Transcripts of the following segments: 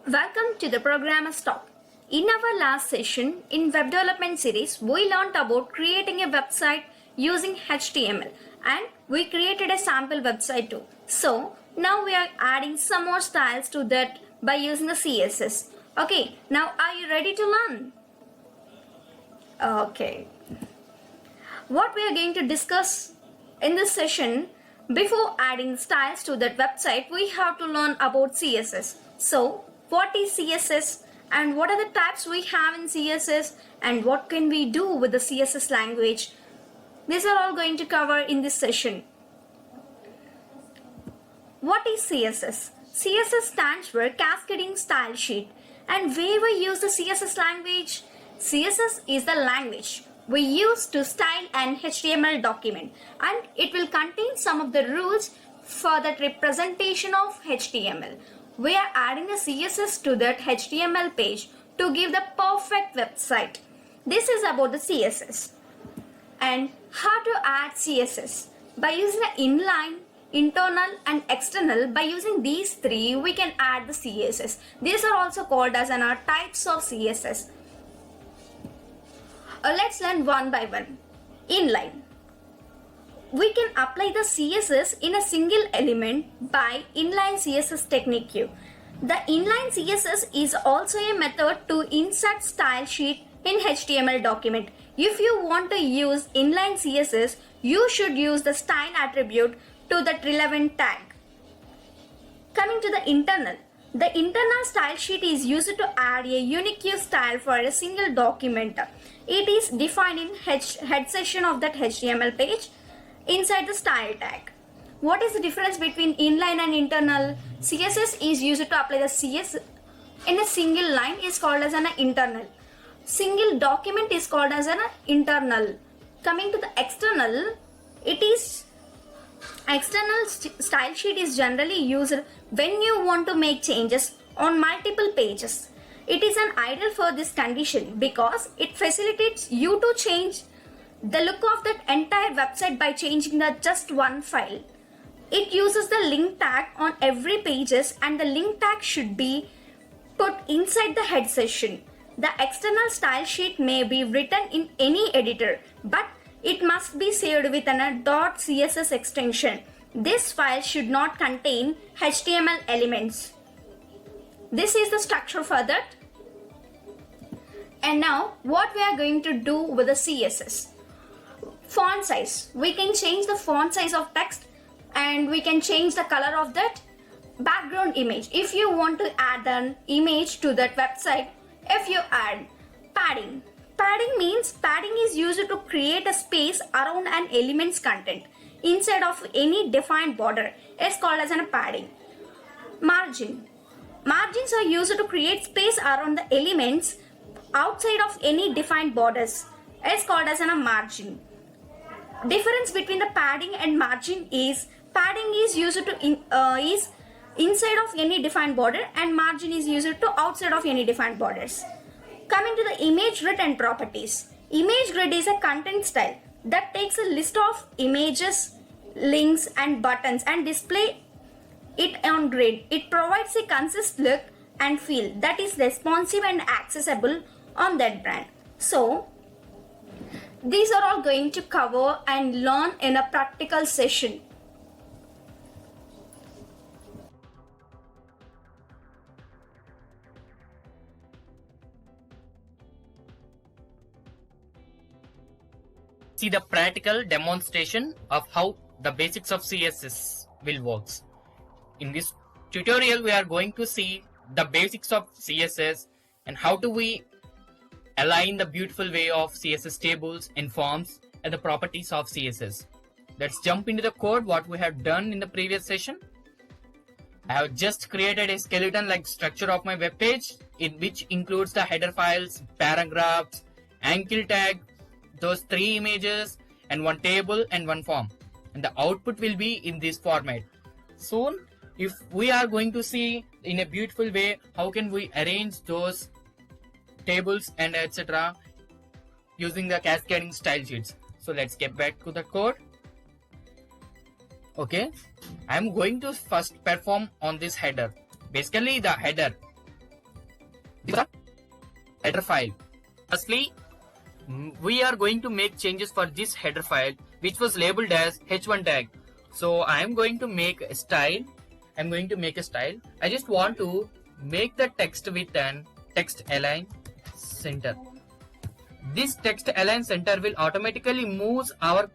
Welcome to the Programmer's Talk. In our last session in web development series, we learned about creating a website using HTML and we created a sample website too. So now we are adding some more styles to that by using the CSS. Okay, now are you ready to learn? Okay. What we are going to discuss in this session, before adding styles to that website, we have to learn about CSS. So what is CSS and what are the types we have in CSS and what can we do with the CSS language? These are all going to cover in this session. What is CSS? CSS stands for Cascading Style Sheet. And where we use the CSS language? CSS is the language we use to style an HTML document, and it will contain some of the rules for that representation of HTML. We are adding the CSS to that HTML page to give the perfect website. This is about the CSS. And how to add CSS? By using the inline, internal and external. By using these three, we can add the CSS. These are also called as our types of CSS. Let's learn one by one. Inline. We can apply the CSS in a single element by inline CSS technique. The inline CSS is also a method to insert style sheet in HTML document. If you want to use inline CSS, you should use the style attribute to that relevant tag. Coming to the internal. The internal style sheet is used to add a unique style for a single document. It is defined in head section of that HTML page inside the style tag. What is the difference between inline and internal? CSS is used to apply the CS in a single line is called as an internal. Single document is called as an internal. Coming to the external, it is external style sheet is generally used when you want to make changes on multiple pages. It is an ideal for this condition because it facilitates you to change the look of that entire website by changing the just one file. It uses the link tag on every pages and the link tag should be put inside the head section. The external style sheet may be written in any editor, but it must be saved with a .css extension. This file should not contain HTML elements. This is the structure for that. And now what we are going to do with the CSS. Font size. We can change the font size of text and we can change the color of that background image. If you want to add an image to that website, if you add padding. Padding means padding is used to create a space around an element's content inside of any defined border. It's called as a padding. Margin. Margins are used to create space around the elements outside of any defined borders. It's called as a margin. Difference between the padding and margin is padding is used to is inside of any defined border and margin is used to outside of any defined borders. Coming to the image grid and properties. Image grid is a content style that takes a list of images, links and buttons and display it on grid. It provides a consistent look and feel that is responsive and accessible on that brand. So these are all going to cover and learn in a practical session. See the practical demonstration of how the basics of CSS will work. In this tutorial, we are going to see the basics of CSS and how do we align the beautiful way of CSS tables and forms and the properties of CSS. Let's jump into the code what we have done in the previous session. I have just created a skeleton like structure of my web page in which includes the header files, paragraphs, anchor tag, those three images and one table and one form, and the output will be in this format. Soon if we are going to see in a beautiful way how can we arrange those tables and etc using the cascading style sheets. So let's get back to the code. Okay, I'm going to first perform on this header. Basically the header the header file. Firstly, we are going to make changes for this header file, which was labeled as h1 tag. So I am going to make a style. I just want to make the text with an text align center. This text align center will automatically moves our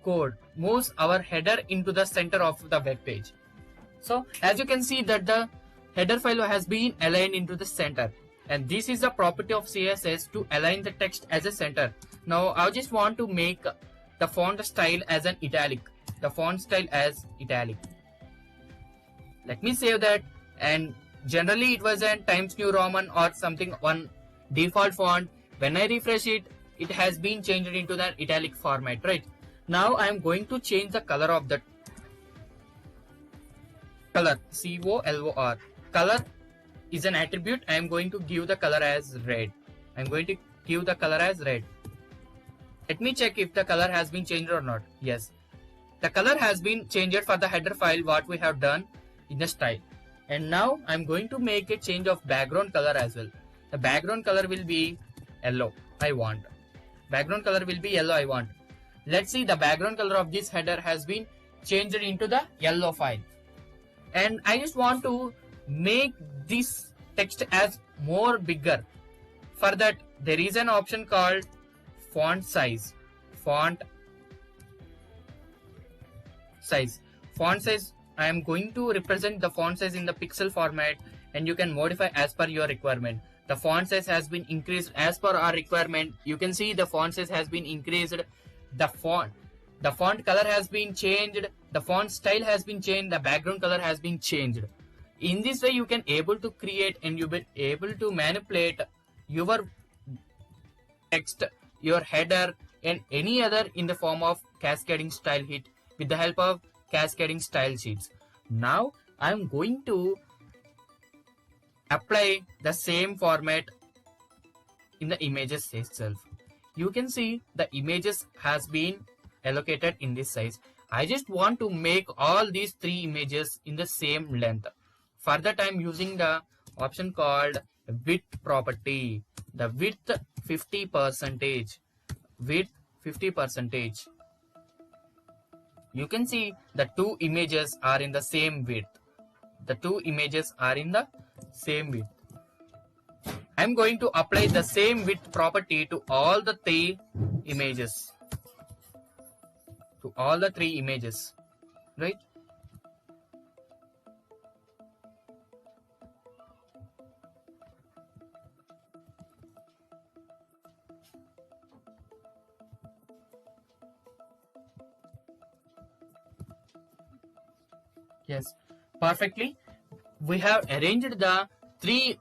header into the center of the web page. So as you can see that the header file has been aligned into the center, and this is the property of CSS to align the text as a center. Now I just want to make the font style as an italic. Let me save that, and generally it was a Times New Roman or something, one default font. When I refresh it, it has been changed into the italic format, right? Now I am going to change the color of the color, color. Color is an attribute. I am going to give the color as red. Let me check if the color has been changed or not. Yes, the color has been changed for the header file what we have done in the style. And now I'm going to make a change of background color as well. The background color will be yellow. Let's see, the background color of this header has been changed into the yellow file. And I just want to make this text as more bigger. For that, there is an option called font size. I am going to represent the font size in the pixel format, and you can modify as per your requirement. The font size has been increased as per our requirement. You can see the font size has been increased. The font color has been changed. The font style has been changed. The background color has been changed. In this way, you can able to create and you will able to manipulate your text, your header, and any other in the form of cascading style hit with the help of cascading style sheets. Now I am going to apply the same format in the images itself. You can see the images has been allocated in this size. I just want to make all these three images in the same length. For that I am using the option called width property. The width 50%. You can see the two images are in the same width. I'm going to apply the same width property to all the three images. Right? Yes, perfectly. We have arranged the three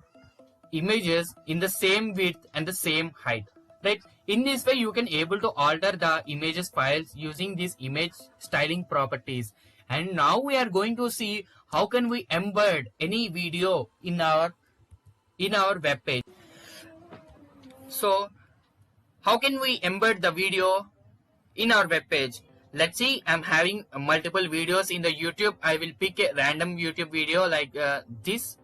images in the same width and the same height, right? In this way, you can able to alter the images files using these image styling properties. And now we are going to see how can we embed any video in our web page. So, how can we embed the video in our web page? Let's see, I'm having multiple videos in the YouTube. I will pick a random YouTube video like this.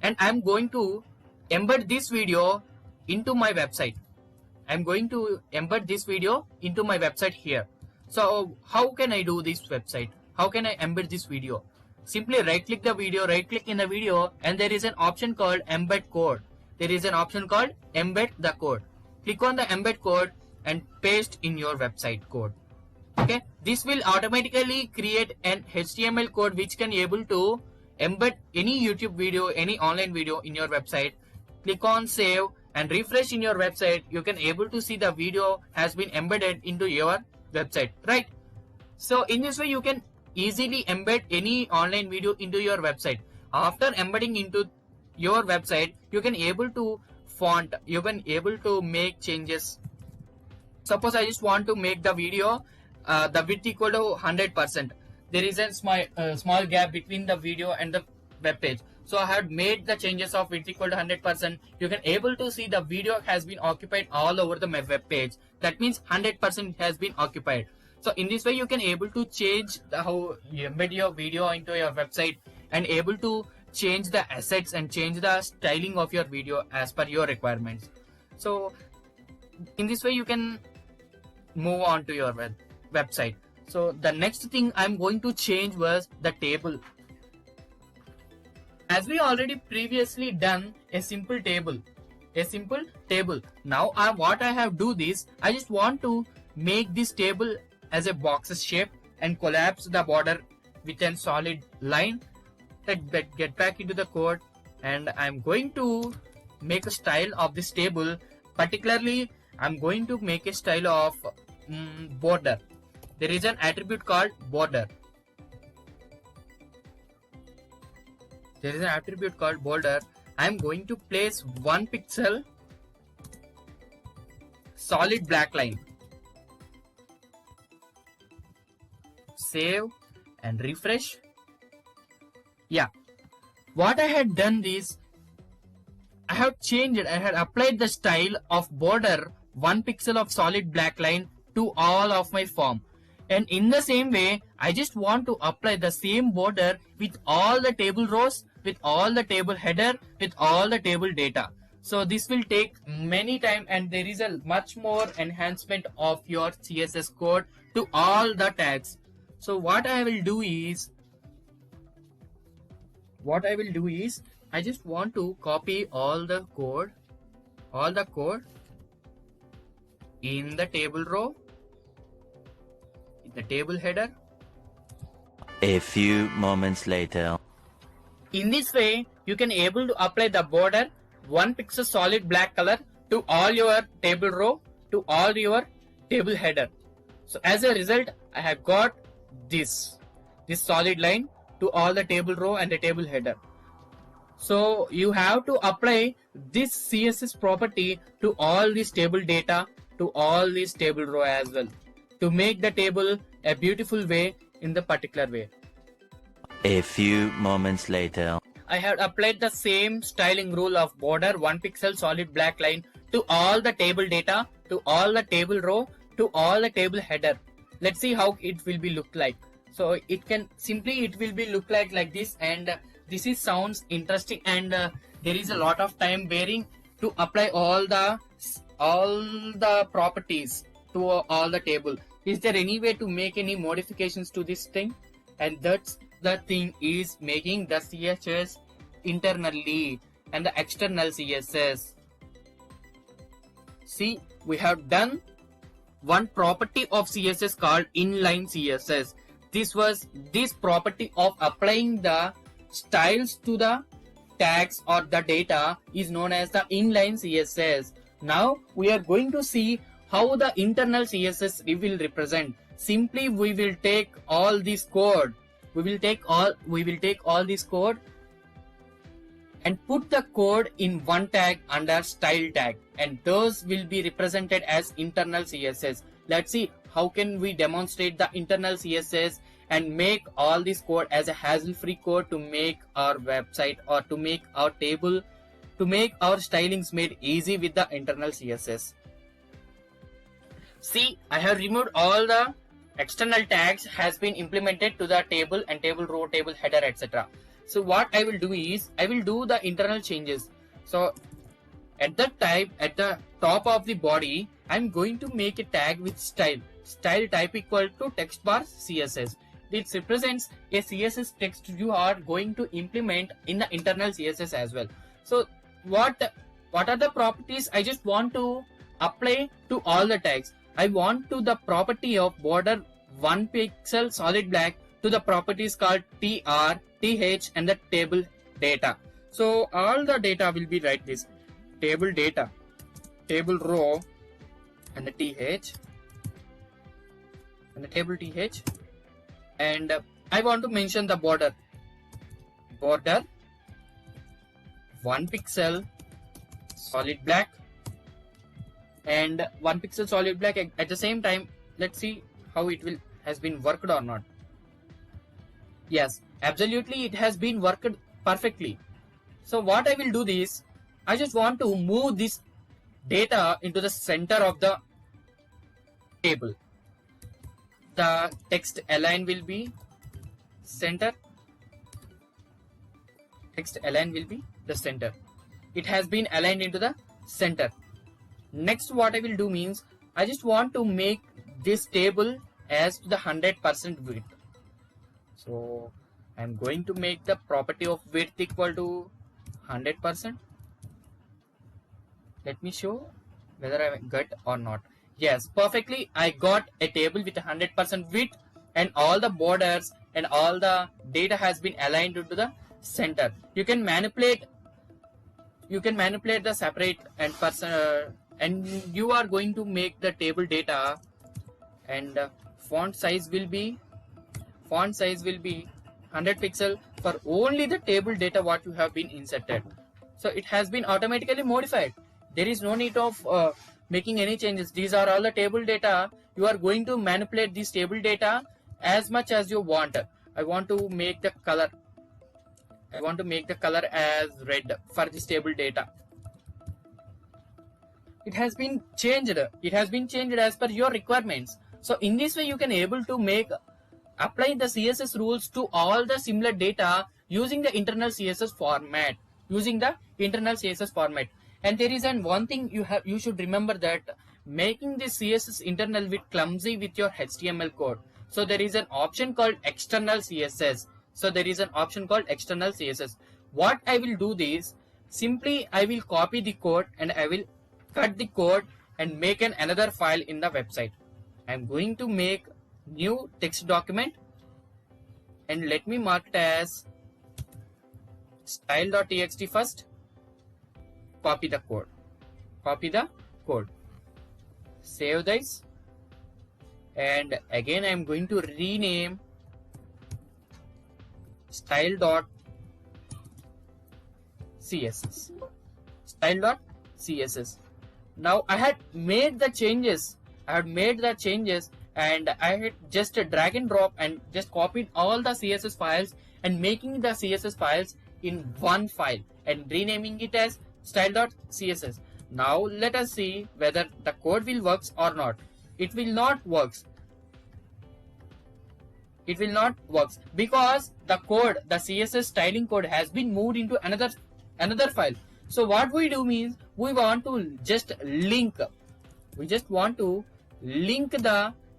And I'm going to embed this video into my website. Here. So how can I do this website? How can I embed this video? Simply right click in the video, and there is an option called embed code. Embed the code. Click on the embed code and paste in your website code. Okay, this will automatically create an HTML code which can able to embed any YouTube video, any online video in your website. Click on save and refresh in your website. You can able to see the video has been embedded into your website, right? So in this way you can easily embed any online video into your website. After embedding into your website, you can able to font, you can able to make changes. Suppose I just want to make the video the width equal to 100%. There is a small gap between the video and the web page. So I have made the changes of width equal to 100%. You can able to see the video has been occupied all over the web page. That means 100% has been occupied. So in this way you can able to change how you embed your video into your website and able to change the assets and change the styling of your video as per your requirements. So in this way you can move on to your website. So the next thing I'm going to change was the table. As we already previously done a simple table. Now what I have do this, I just want to make this table as a boxes shape and collapse the border with a solid line. Let's get back into the code, and I'm going to make a style of this table. Particularly, I'm going to make a style of border. There is an attribute called border. I'm going to place 1 pixel solid black line. Save and refresh. Yeah, what I had done is I have changed it. I had applied the style of border 1 pixel of solid black line to all of my form. And in the same way, I just want to apply the same border with all the table rows, with all the table header, with all the table data. So this will take many time, and there is a much more enhancement of your CSS code to all the tags. So what I will do is I just want to copy all the code in the table row, in the table header. A few moments later. In this way, you can able to apply the border 1 pixel solid black color to all your table row, to all your table header. So as a result, I have got this solid line to all the table row and the table header. So you have to apply this CSS property to all this table data, to all this table row as well, to make the table a beautiful way in the particular way. A few moments later. I have applied the same styling rule of border 1 pixel solid black line to all the table data, to all the table row, to all the table header. Let's see how it will be look like. So it will be look like this, and this is sounds interesting, and there is a lot of time bearing to apply all the properties to all the table. Is there any way to make any modifications to this thing? And that's the thing is making the CSS internally and the external CSS. See, we have done one property of CSS called inline CSS. This was this property of applying the styles to the tags or the data is known as the inline CSS. Now we are going to see how the internal CSS will represent. Simply we will take all this code. We will take all this code and put the code in one tag under style tag, and those will be represented as internal CSS. Let's see how can we demonstrate the internal CSS and make all this code as a hassle-free code to make our website or to make our table, to make our stylings made easy with the internal CSS. See, I have removed all the external tags has been implemented to the table and table row, table header, etc. So what I will do is I will do the internal changes. So at the top of the body, I'm going to make a tag with style type equal to text bar CSS. This represents a CSS text you are going to implement in the internal CSS as well. So what are the properties I just want to apply to all the tags? I want to the property of border 1 pixel solid black to the properties called tr, th and the table data. So all the data will be like this: table data, table row, and the th, and the table th. And I want to mention the border 1 pixel solid black and 1 pixel solid black. At the same time, let's see how it has been worked or not. Yes, absolutely, it has been worked perfectly. So what I will do is I just want to move this data into the center of the table. The text align will be center. Next align will be the center. It has been aligned into the center. Next what I will do means I just want to make this table as to the 100% width. So I'm going to make the property of width equal to 100%. Let me show whether I got or not. Yes, perfectly. I got a table with 100% width and all the borders and all the data has been aligned into the center. You can manipulate the separate and person and you are going to make the table data, and font size will be 100 pixel for only the table data what you have been inserted. So it has been automatically modified. There is no need of making any changes. These are all the table data. You are going to manipulate this table data as much as you want. I want to make the color as red for this table data. It has been changed as per your requirements. So in this way you can able to apply the CSS rules to all the similar data using the internal CSS format. And there is one thing you should remember, that making this CSS internal bit clumsy with your HTML code. So there is an option called external CSS. What I will do is simply I will copy the code and I will cut the code and make another file in the website. I am going to make new text document and let me mark it as style.txt first. Copy the code, save this, and again I am going to rename style.css. Now I had made the changes and I had just drag and drop and just copied all the CSS files and making the CSS files in one file and renaming it as style.css. Now let us see whether the code will work or not. It will not work because the CSS styling code has been moved into another file. So what we do means we want to just link the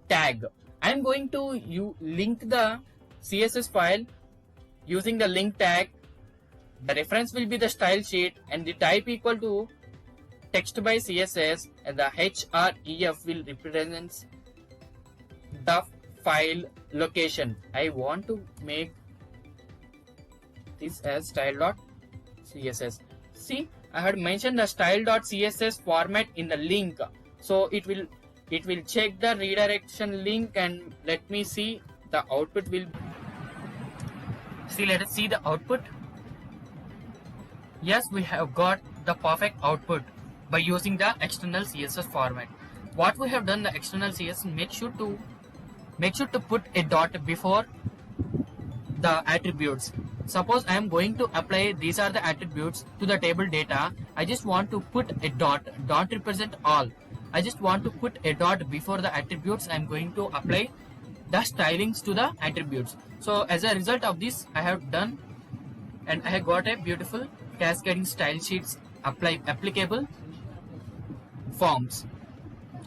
tag. I am going to link the CSS file using the link tag. The reference will be the style sheet and the type equal to text by CSS, and the href will represent the file location. I want to make this as style.css. See, I had mentioned the style.css format in the link, so it will check the redirection link, and let me see the output will see. Let us see the output. Yes, we have got the perfect output by using the external CSS format. What we have done, the external CSS, make sure to put a dot before the attributes. Suppose I am going to apply these are the attributes to the table data. I just want to put a dot represent all. I just want to put a dot before the attributes. I am going to apply the stylings to the attributes. So as a result of this, I have done and I have got a beautiful cascading style sheets, applicable forms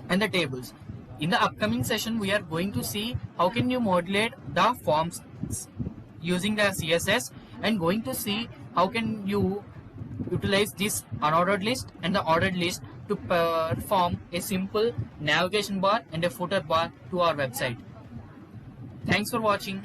and the tables. In the upcoming session, we are going to see how can you modulate the forms using the CSS, and going to see how can you utilize this unordered list and the ordered list to perform a simple navigation bar and a footer bar to our website. Thanks for watching.